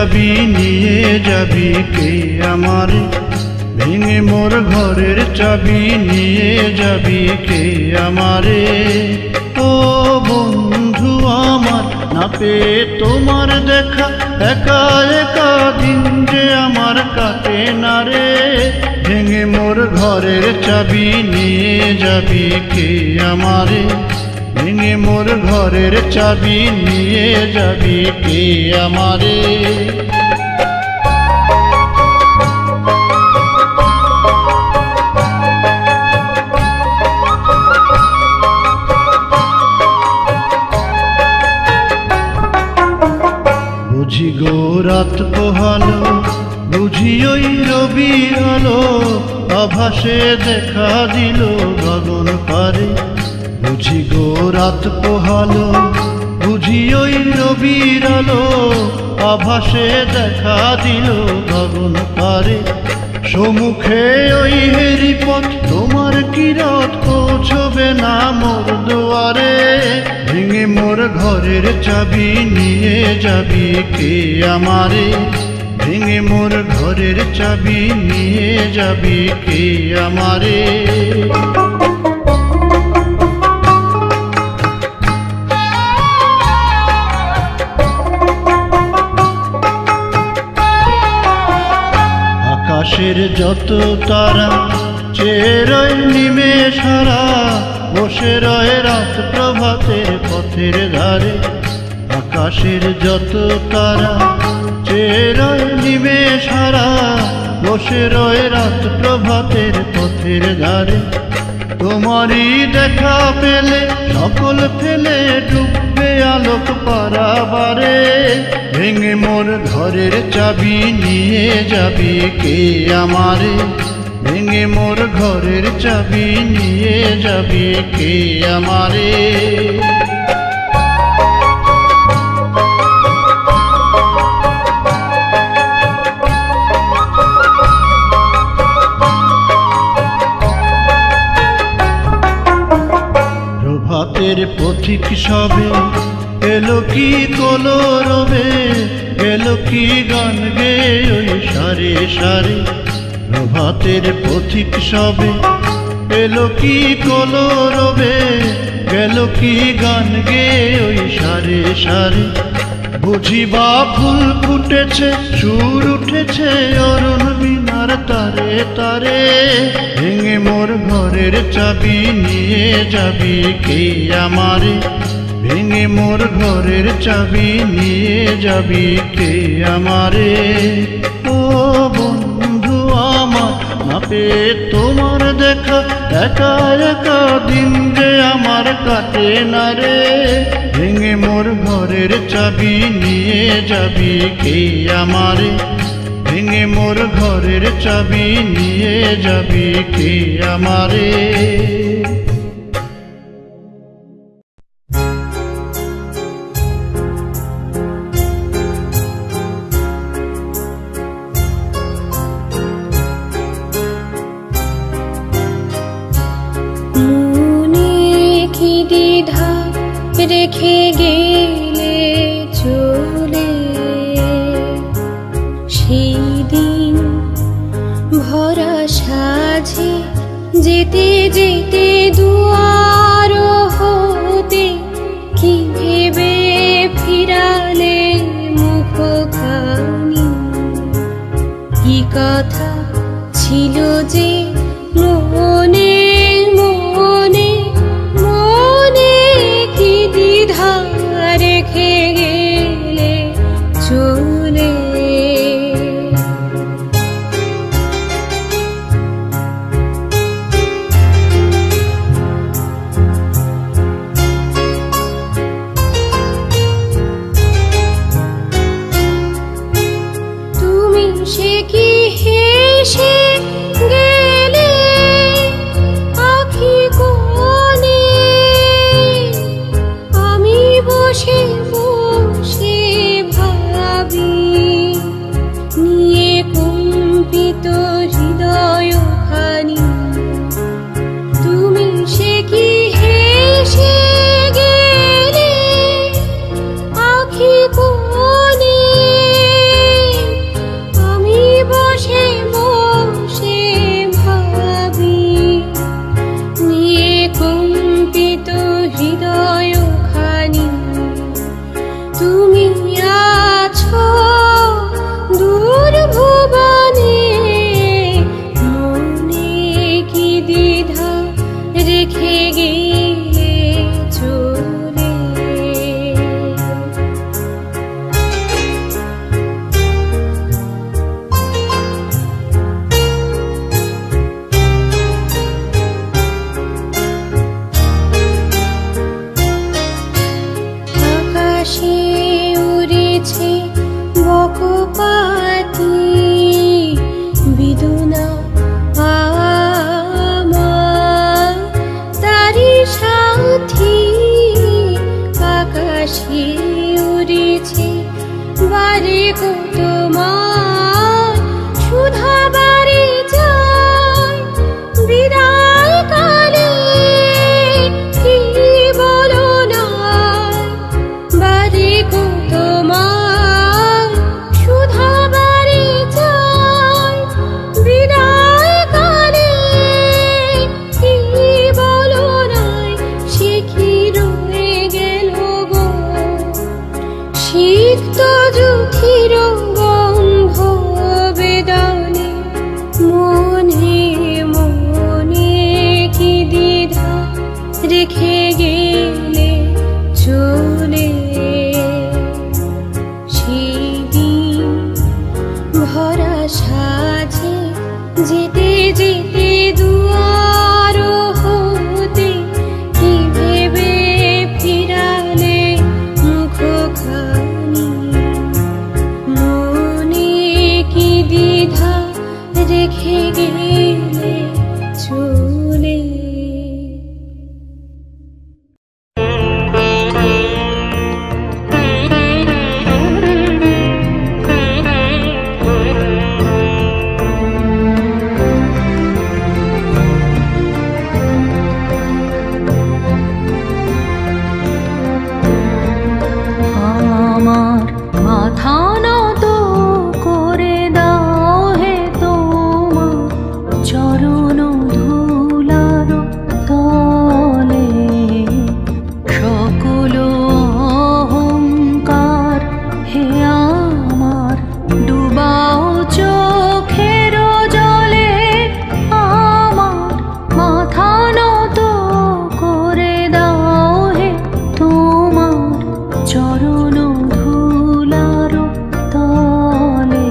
চাবি নিয়ে যাবি কে আমারে, ভেঙে মোর ঘরের চাবি নিয়ে যাবি কে আমারে। ও বন্ধু আমার, না পেয়ে তোমার দেখা, একা একা দিন যে আমার কাটে না রে। ভেঙে মোর ঘরের চাবি নিয়ে যাবি কে আমারে, ভেঙে মোর ঘরের চাবি নিয়ে যাবি কে আমারে। বুঝি গো রাত পোহালো, বুঝি ওই রবি আলো, আভাসে দেখা দিল গগন পারে। বুঝি গো রাত পোহালো, বুঝি ওই রবির আলো, আভাসে দেখা দিল গগন পারে। সম্মুখে ওই হেরি পথ, তোমার কিরত পৌঁছবে না মোর দুয়ারে। ভেঙে মোর ঘরের চাবি নিয়ে যাবি কে আমারে, ভেঙে মোর ঘরের চাবি নিয়ে যাবি কে আমারে। আকাশের যত তারা চেয়ে রয় নিমেষ হারা, বসে রয় রাত প্রভাতের পথের ধারে। আকাশের যত তারা চেয়ে রয় নিমেষ হারা, বসে রয় রাত প্রভাতের পথের ধারে। তোমারই দেখা পেলে সকল ফেলে ডুববে আলোক পারাবারে। ভেঙে মোর ঘরের চাবি নিয়ে যাবি কে আমারে, ভেঙে মোর ঘরের চাবি নিয়ে যাবি কে আমারে। প্রভাতের পথিক সবে এলো কি কলরবে, এলো কি গান গে ওই সারে সারে। প্রভাতের পথিক সবে এলো কি কলরবে, গেল কি গান গে ওই সারে সারে। বুঝিবা ফুল ফুটেছে, সুর উঠেছে অরুণ বিনার তারে তারে। ভেঙে মোর ঘরের চাবি নিয়ে যাবি কে আমারে, ভেঙে মোর ঘরের চাবি নিয়ে যাবি কে আমারে। ও বন্ধু আমার, না পেয়ে তোমার দেখা, একা একা দিন যে আমার কাটে না রে। ভেঙে মোর ঘরের চাবি নিয়ে যাবি কে আমারে, ভেঙে মোর ঘরের চাবি নিয়ে যাবি কে আমারে। রেখে গেলে চলে সেই দিন ভরা সাজে, যেতে যেতে দুয়ার হতে কি ভেবে ফিরালে মুখখানি। কি কথা ছিল যে মনে মনে, মনে কি দ্বিধা রেখে গেলে চলে। পাখি আকাশে উড়েছে, বারে কত মার সুধা বাড়ি যায় বিদায় কালে, কি বলো না বারে কত মার সুধা বাড়ি যায় বিদায় কালে, কি বলো নাই সে কি রয়ে গেল গো সিক্ত যুথির গন্ধ বেদনে, মনে মনে কি দ্বিধা রেখে গেলে চলে, সেদিন ভরা সাজে যেতে যেতে দুয়ার হতে, কি ভেবে ফিরালে মুখখানি, মনে কি দ্বিধা রেখে গেলে চলে। আমার মাথা নত করে দাও হে তোমার চরণ ধুলার তলে, সকল অহংকার হে আমার ডুবাও চোখের জলে, আমার মাথা নত করে দাও হে তোমার চরণ ধুলার তলে।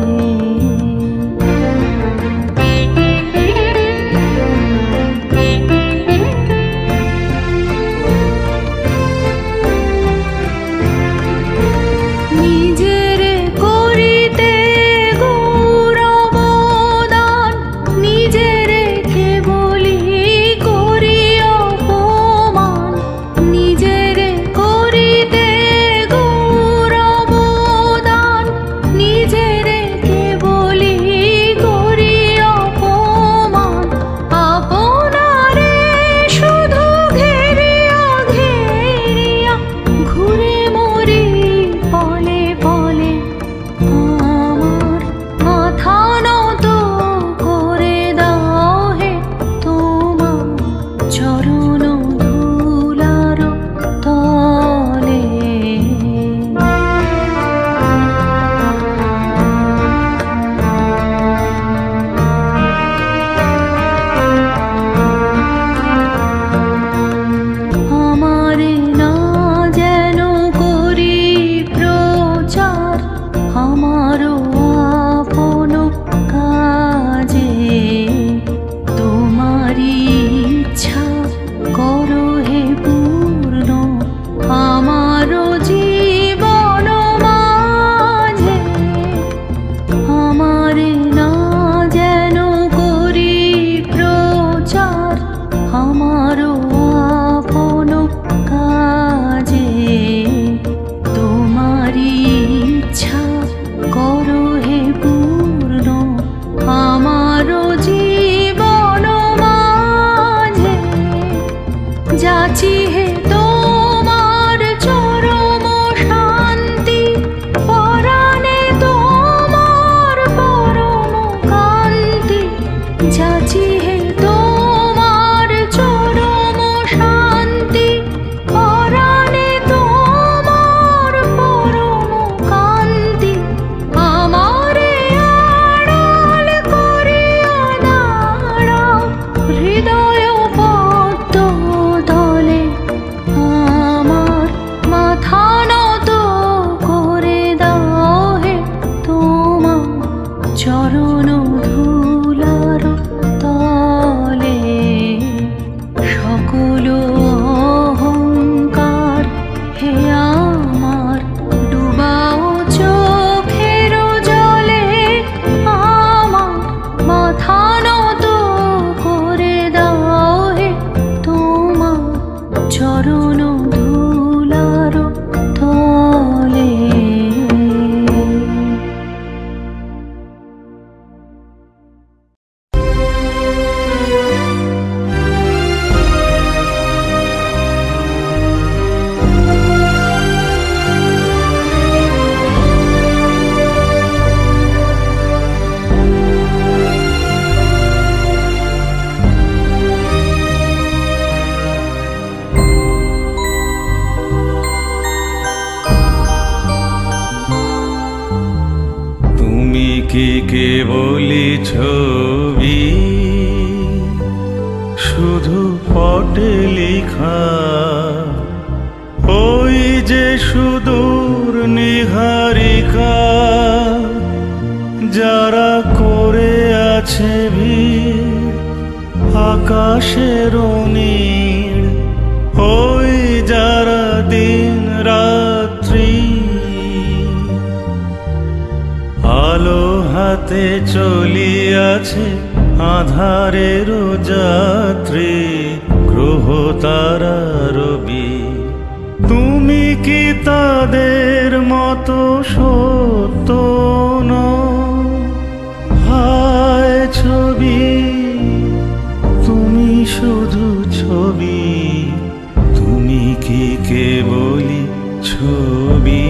নিজের করিতে গৌরব দান, নিজের কেবলি করি অপমান, নিজের করিতে গৌরব দান, নিজের কেবলি করি অপমান, আপনারে শুধু ঘেরিয়া ঘেরিয়া ঘুরে মরি পলে পলে, আমার মাথা নত করে দাও হে তোমার চরণ ধুলার তলে। আমারে না যেন করি প্রচার, আমারও আপন কাজে, তোমারি ইচ্ছা করো হে পূর্ণ আমারও জীবন মাঝে, আমারে না যেন করি প্রচার, আমারও আপন কাজে, তোমারি ইচ্ছা করো হে পূর্ণ আমারও জীবন মাঝে, যাচি হে তোমার চরম শান্তি, পরাণে তোমার পরম কান্তি, যাচি হে তোমার চরম শান্তি, পরাণে তোমার পরম কান্তি, আমারে আড়াল করিয়া দাঁড়াও হৃদয় পদ্ম তলে, ছবি শুধু পটে লেখা, ওই যে সুদূর নিহারিকা যারা করে আছে ভিড় আকাশের নীড়, ওই যারা দিন রাত্রি আলো হাতে চলিয়াছে আধারের যাত্রী গ্রহ তারা রবি। তুমি কি তাদের মতো সত্য নও? হায় ছবি, তুমি শুধু ছবি, তুমি কি কেবলই ছবি?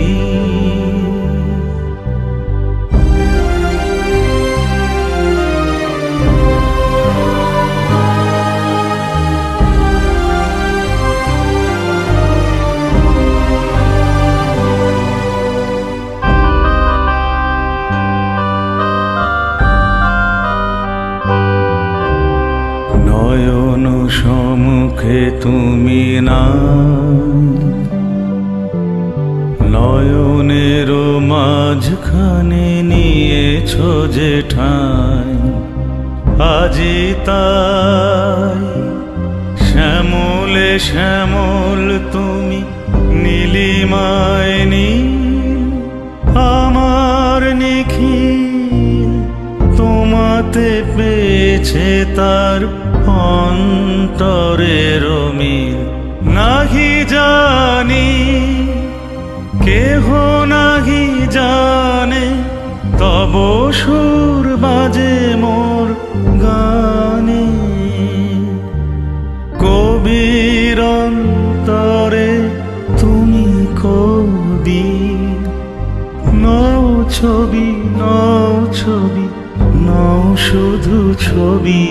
নয়ন সম্মুখে তুমি না, নয়নের মাঝখানে নিয়েছ যে ঠাঁই, আজি তাই শ্যামলে শ্যামল তুমি নীলিমায় নীল, আমার নিখিল তোমাতে পেয়েছে তার অন্তরের মিল। নাহি জানি কেহ নাহি জানে, তব সুর বাজে মোর গানে। কবির অন্তরে তুমি কবি, নও ছবি নও ছবি নও শুধু ছবি,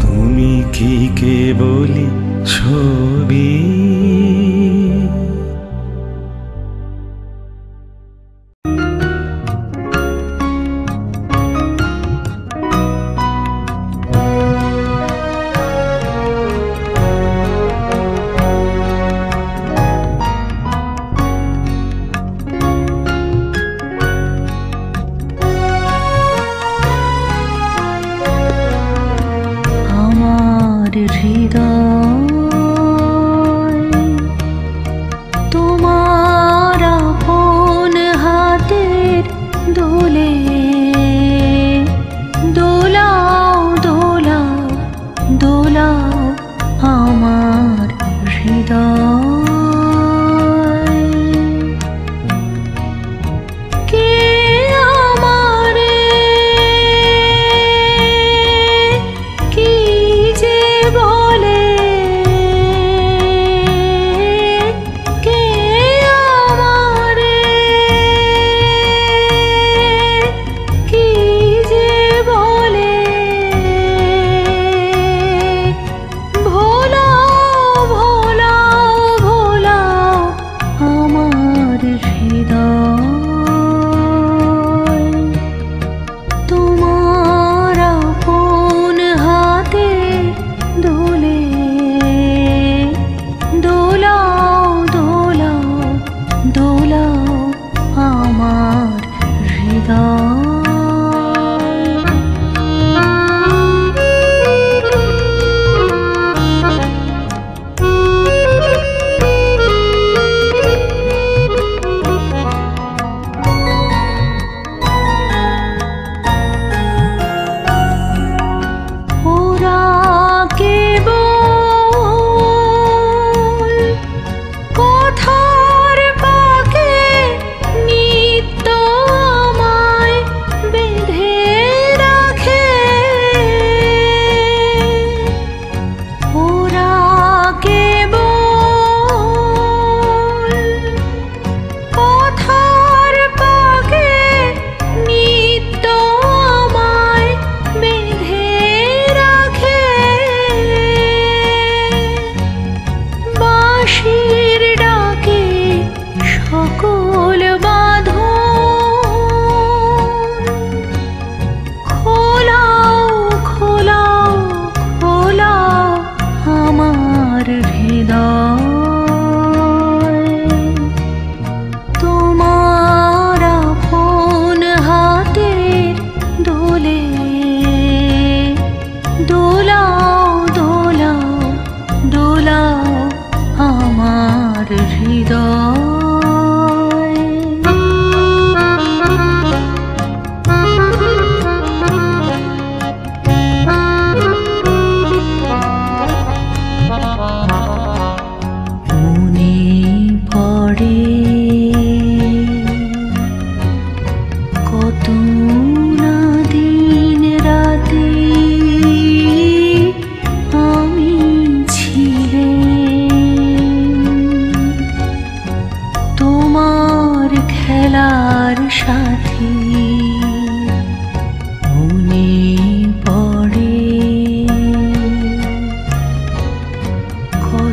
তুমি কি কেবলই ছবি? কি যে বলে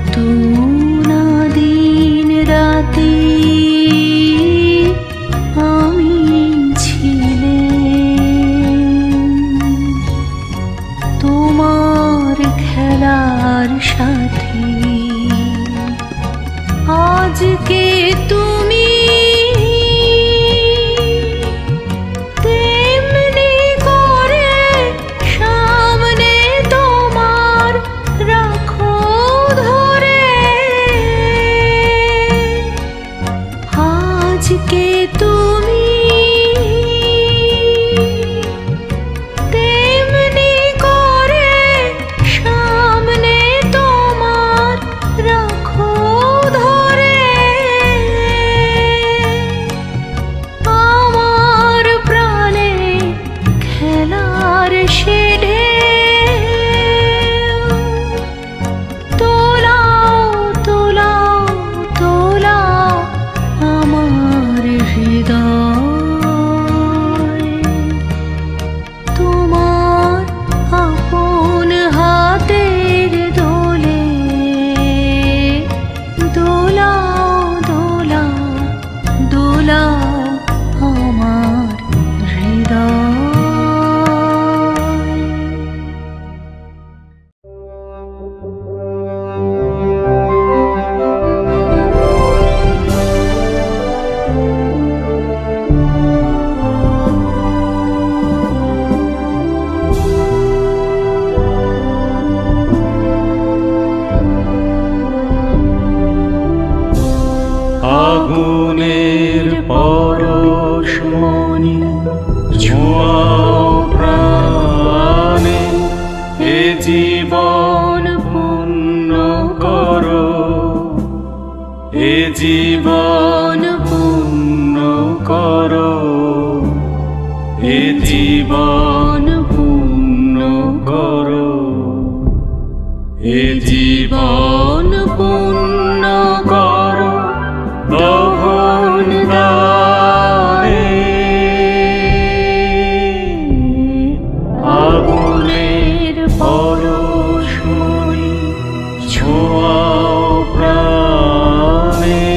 কত না দিন রাতে আমি ছিলাম তোমার খেলার সাথে। আজকে তুমি তেমনি করে সামনে তোমার রাখো ধরে। আজকে তুমি তেমনি করে সামনে তোমার রাখো ধরে। আমার প্রাণে খেলার সে ঢেউ তোলাও তোলাও তোলাও আমার হৃদয়। তোমার আপন হাতের দোলে দোলাও দোলাও দোলাও আমার হৃদয়। আগুনের পরশমণি ছোঁয়াও প্রাণে, এ জীবন পূর্ণ করো, এ জীবন পূর্ণ করো, এ জীবন পূর্ণ করো, এ জীবন পূর্ণ করো দহন দানে। আগুনের পরশমণি ছোঁয়াও প্রাণে।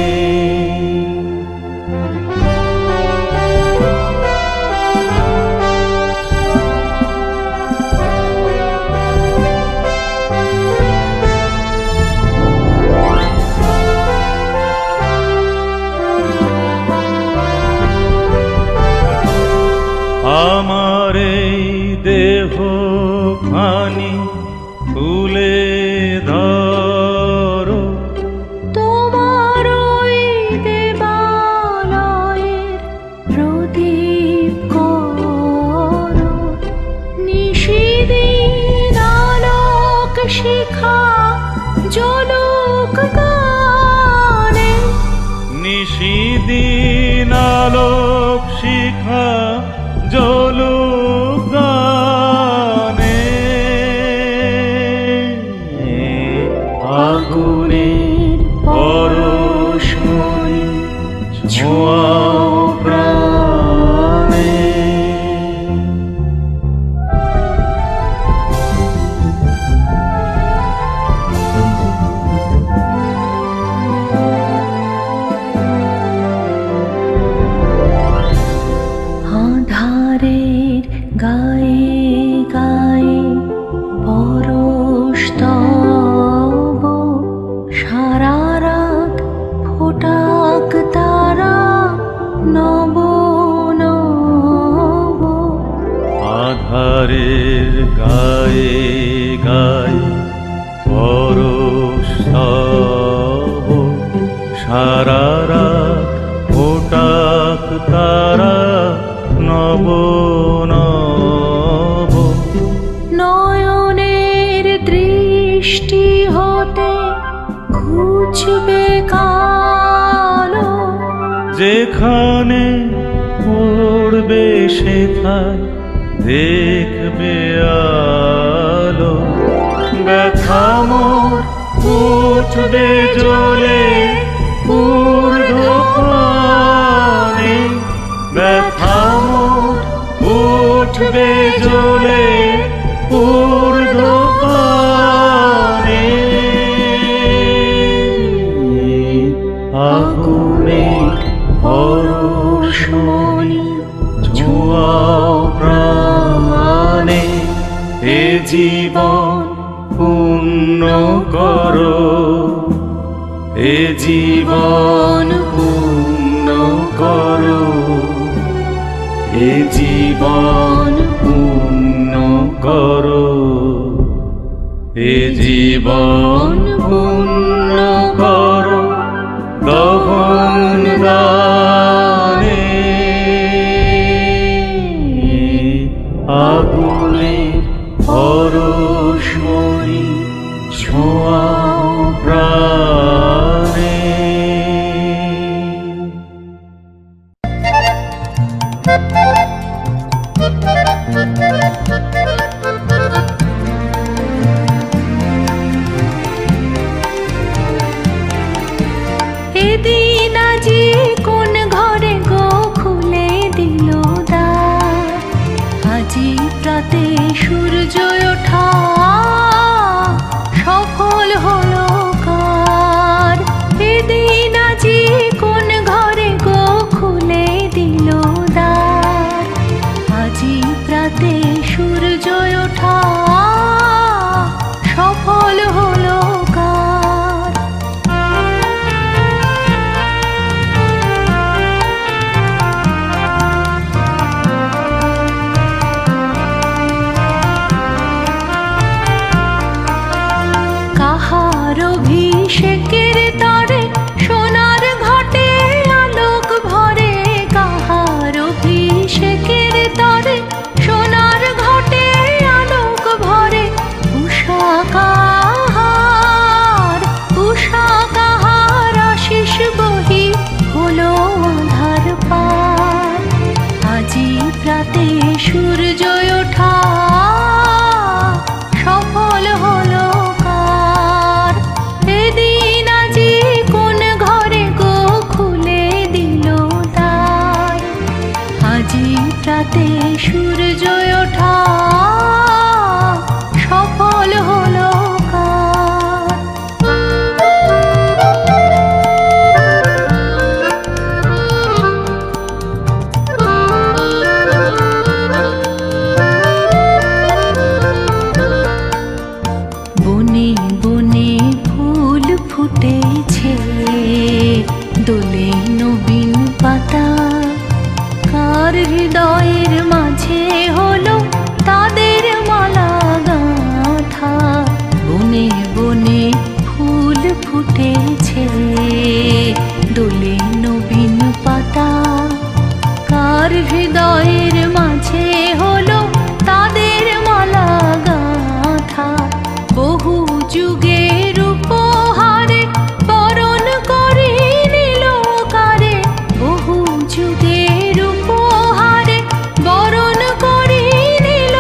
আমার এই দেহ খানি তুলে ধরো, তোমার ওই দেবালয়ের প্রদীপ করো। নিশিদিন আলোক শিখা জ্বলুক গানে, নিশিদিন আলোক শিখা জ্বলুক গানে। আগুনের পরশমণি ছোঁয়াও প্রাণে। আধারের গায়ে গায়ে পরশ তব, সারা রাত ফোটাক তারা নব নব। আধারের গায়ে গায়ে পরশ তব, সারা রাত ফোটাক তারা নব নব। নয়নের দৃষ্টি হতে ঘুচবে কালো, যেখানে পড়বে সেথায় দেখবে আলো। ব্যথা মোর উঠবে জ্বলে ঊর্ধ্বপানে, ব্যথা মোর উঠবে জ্বলে ঊর্ধ্বপানে। জীবন পূর্ণ করো, এ জীবন পূর্ণ করো, এ জীবন পূর্ণ করো দহন দানে। আগুনে পরশমণি ছোঁয়াও প্রাণে। এদিন আজি কোন ঘরে গো খুলে দিল দ্বার, আজি প্রাতে সূর্য ওঠা সফল হলো কার। এদিন আজি কোন ঘরে গো খুলে দিল দ্বার, আজি প্রাতে সূর্য ওঠা সফল হলো কার। কাহার অভিষেকের তরে সোনার ঘটে আলোক ভরে, কাহার অভিষেকের তরে সোনার ঘটে আলোক ভরে। উষা কাহার আশিস বহি হলো আধার পার, আজি প্রাতে সূর্য ওঠা সফল হলো কার। এদিন আজি কোন ঘরে গো খুলে দিল দ্বার, আজি প্রাতে সূর্য ওঠা সফল হলো কার। বনে বনে ফুল ফুটেছে, দোলে নবীন পাতা, কার হৃদয়ের মাঝে হলো তাদের মালা গাঁথা। বনে বনে ফুল ফুটেছে, দোলে নবীন পাতা, কার হৃদয়ের মাঝে হলো তাদের মালা গাঁথা। বহু যুগের উপহারে বরণ করে নিল কারে, বহু যুগের উপহারে বরণ করে নিল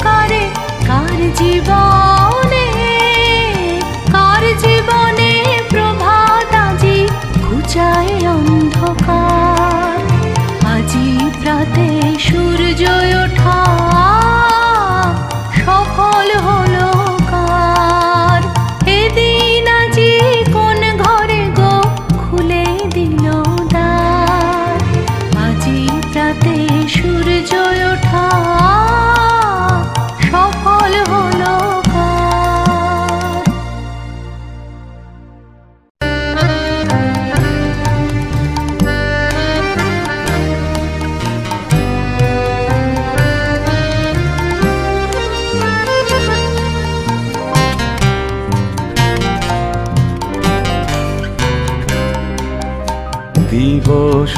কারে। কার জীবনে প্রভাত আজি ঘুচায় অন্ধকার, আজি প্রাতে সূর্য ওঠা সফল হলো কার। এদিন আজি কোন ঘরে গো খুলে দিল দ্বার, আজি প্রাতে সূর্য ওঠা সফল হলো কার। দিবস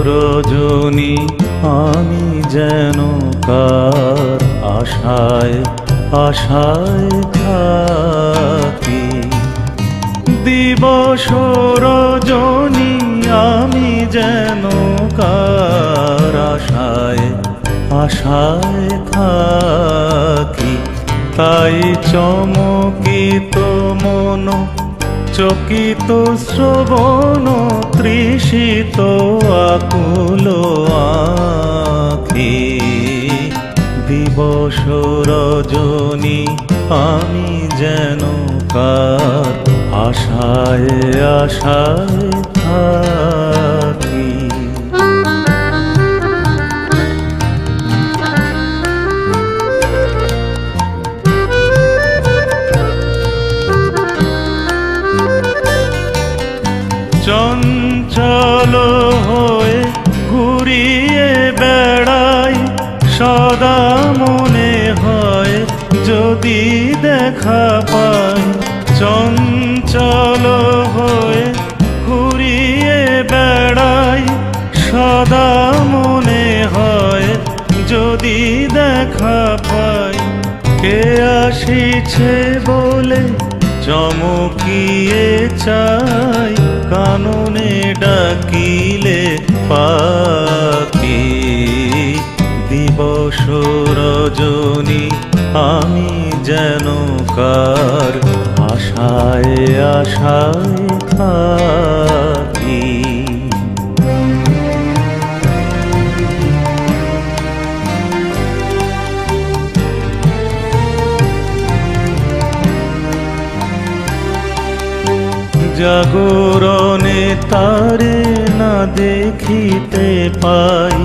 রজনী আমি যেন কার আশায় আশায় থাকি। দিবস রজনী আমি যেন কার আশায় আশায় থাকি। তাই চমকিত মন চকিত শ্রবণ তৃষিত আকুল আখি। দিবস রজনী আমি যেন কার আশায় আশায় থাকি। চঞ্চল হয়ে ঘুরিয়ে বেড়াই, সদা মনে হয় যদি দেখা পাই। চঞ্চল হয়ে ঘুরিয়ে বেড়াই, সদা মনে হয় যদি দেখা পাই। কে আসিছে বলে চমকিয়ে চাই, কাননে ডাকিলে পাখি। দিবস রজনী আমি যেন কার আশায় আশায় থাকি। জাগরণে তারে না দেখিতে পাই,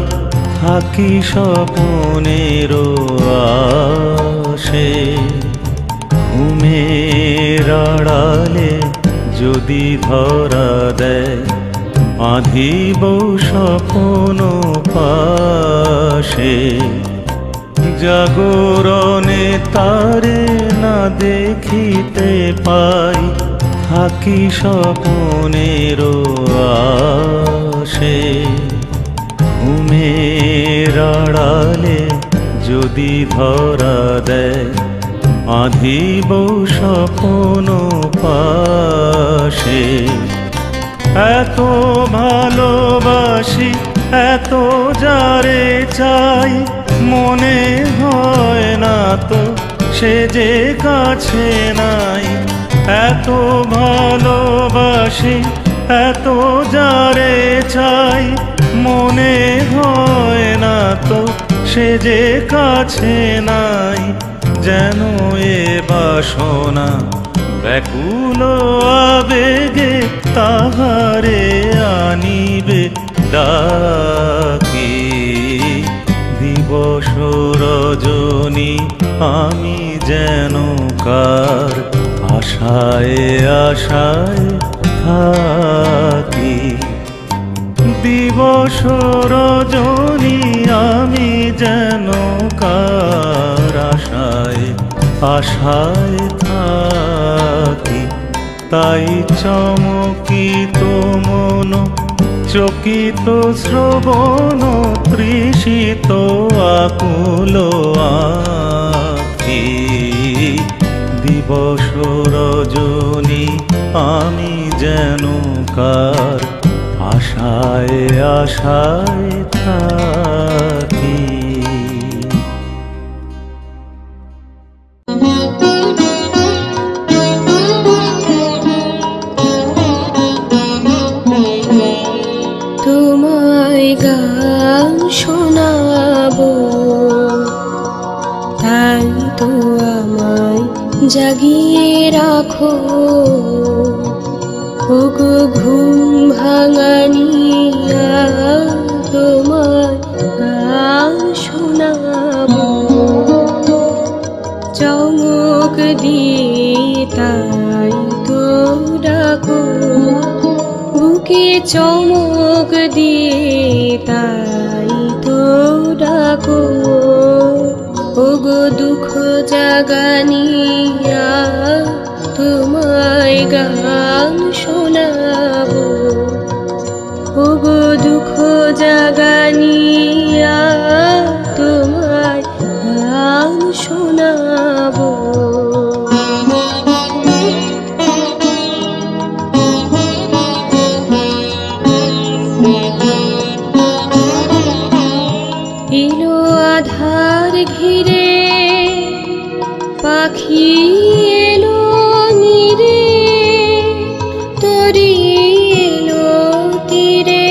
থাকি স্বপ্নের আশে। ঘুমের আড়ালে যদি ধরা দেয়, বাঁধিব স্বপ্ন পাশে। জাগরণে তারে না দেখিতে পাই, থাকি স্বপ্নের আশে। ঘুমের আড়ালে যদি ধরা দেয়, বাঁধিব স্বপ্ন পাশে। এত ভালোবাসি, এত যারে চাই, মনে হয় না তো সে যে কাছে নাই। এত ভালোবাসি, এত যারে চাই, মনে হয় না তো সে যে কাছে নাই। যেন এ বাসনা ব্যাকুল আবেগে তাহারে আনিবে ডাকি। দিবস রজনী আমি যেন কার আশায় আশায় থাকি। দিবস রজনী আমি যেন কার আশায় আশায় থাকি। তাই চমকিত মন, চকিত শ্রবণ, তৃষিত আকুল আখি। দিবস রজনী আমি যেন কার আশায় আশায় থাকি। তোমায় গান শোনাবো, তাই তো আমায় জাগিয়ে রাখো। ওগো ঘুম ভাঙানিয়া, তোমায় গান শোনাবো। চমক দিয়ে তাই তো ডাকো, বুকে চমক দিয়ে তাই তো ডাকো। ওগো দুঃখ জাগানিয়া, তোমায় গান শোনাবো। ওগো দুঃখ জাগানিয়া, তোমায় গান শোনাবো। এলো আধার ঘিরে, পাখি এলো নীরে, তরি এলো তীরে।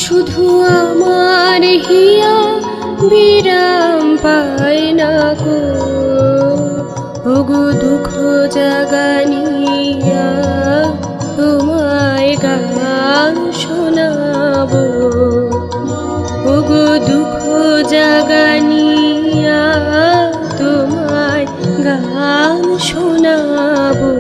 শুধু আমার হিয়া বিরাম পায় না গো। ওগো দুঃখ জাগানিয়া, তোমায় গান শোনাবো। ওগো দুঃখ জাগানিয়া, তোমায় গান শোনাবো।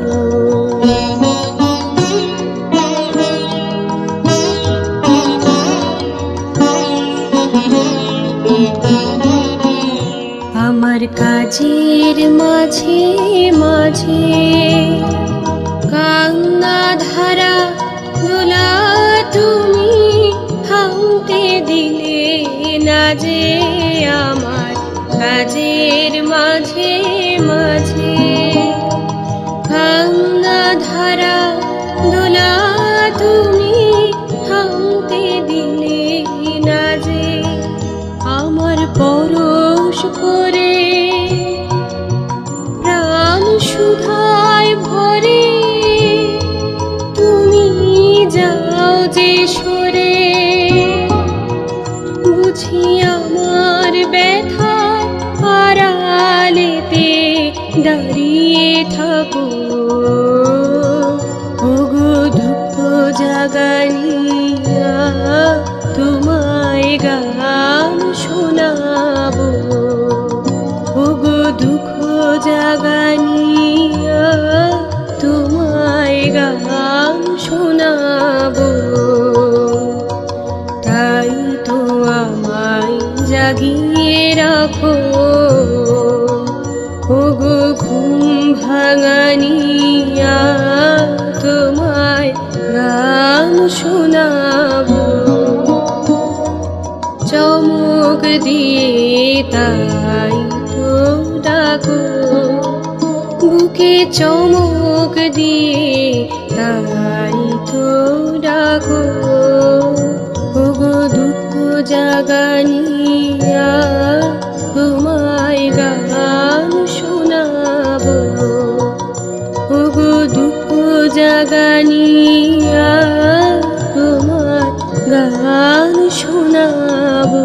পরে তুমি যাও যে সরে, বুঝি আমার ব্যথা আড়ালেতে দাঁড়িয়ে থাকো। ওগো দুঃখ জাগানিয়া তোমায় গান শোনাবো। ওগো দুঃখ জাগানিয়া তোমায় গান শোনাবো। তাই তো আমায় জাগিয়ে রাখো, ওগো ঘুম ভাঙানিয়া তোমায় গান শোনাবো। চমক দিয়ে তাই তো ডাকো, বুকে চমক দিয়ে তাই তো ডাকো। ওগো দুঃখ জাগানিয়া তোমায় গান শোনাবো। ওগো দুঃখ জাগানিয়া তোমায় গান শোনাবো।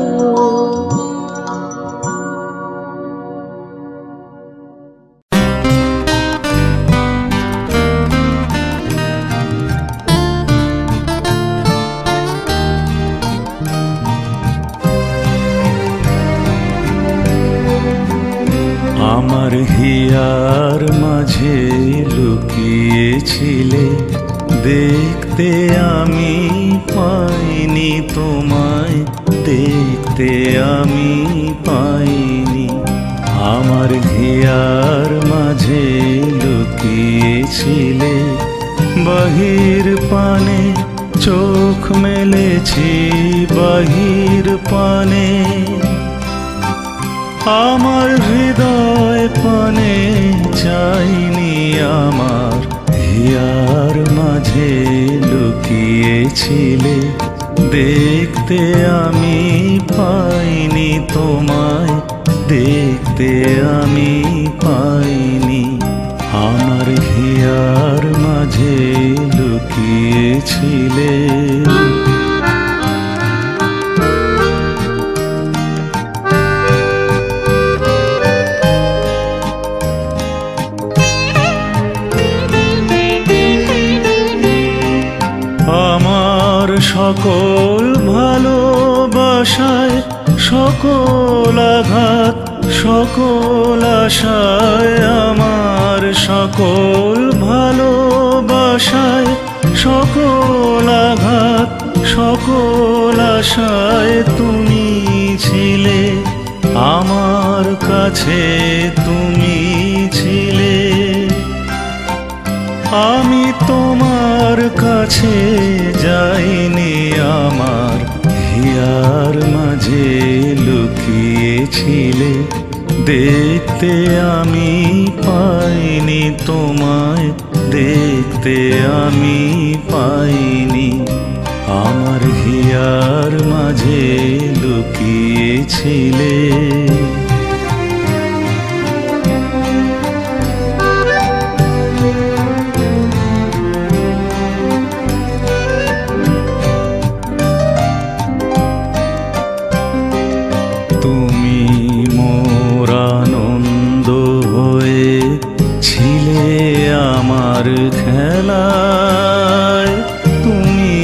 আমার হিয়ার মাঝে লুকিয়েছিলে, দেখতে আমি পাইনি তোমায়, দেখতে আমি পাইনি। আমার হিয়ার মাঝে লুকিয়েছিলে, বাহির পানে চোখ মেলেছি, বাহির পানে আমার হৃদয় পানে চাইনি। আমার হিয়ার মাঝে লুকিয়েছিলে, দেখতে আমি পাইনি তোমায়, দেখতে আমি পাইনি। আমার হিয়ার মাঝে লুকিয়েছিলে। সকল ভালোবাসায়, সকল আঘাত, সকল আশায়, আমার সকল ভালোবাসায়, সকল আঘাত, সকল আশায় তুমি ছিলে। আমার কাছে তুমি ছিলে, আমি তোমার কাছে যাইনি। আমার হিয়ার মাঝে লুকিয়েছিলে, দেখতে আমি পাইনি তোমায়, দেখতে আমি পাইনি। আমার হিয়ার মাঝে লুকিয়েছিলে। তুমি মোর আনন্দ হয়ে ছিলে আমার খেলায়, তুমি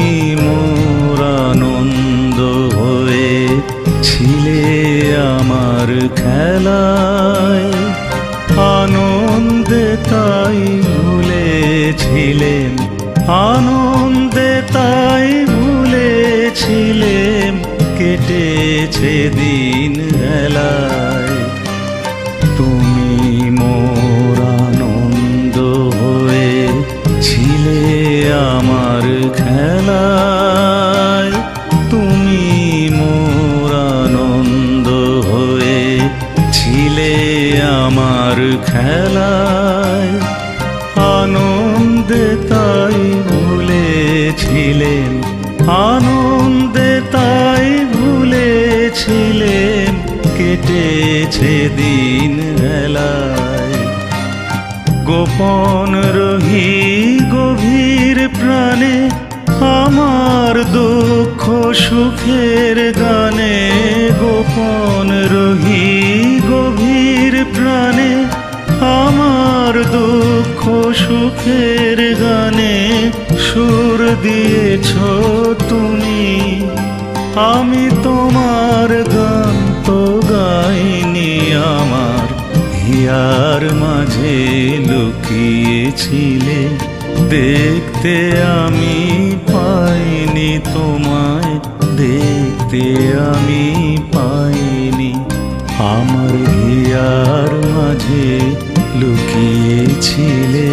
মোর আনন্দ হয়ে ছিলে আমার খেলায়। আনন্দে তাই ভুলেছিলেন, আনন্দে তাই ভুলেছিলেন, কেটেছে দিন হেলায়। তুমি মোর আনন্দ হয়ে ছিলে আমার খেলায়, তুমি মোর আনন্দ হয়ে ছিলে আমার খেলায়। আনন্দে তাই ভুলেছিলেন, আনন্দে তাই ভুলেছিলেন, কেটেছে দিন হেলায়। গোপন রহি সুখের গানে গোপন রহি গভীর প্রাণে, আমার দুঃখ সুখের গানে সুর দিয়েছ তুমি। আমি তোমার গান তো গাইনি, আমার হিয়ার মাঝে লুকিয়েছিলে, দেখতে আমি পাইনি তোমায়, দেখতে আমি পাইনি। আমার হিয়ার মাঝে লুকিয়েছিলে।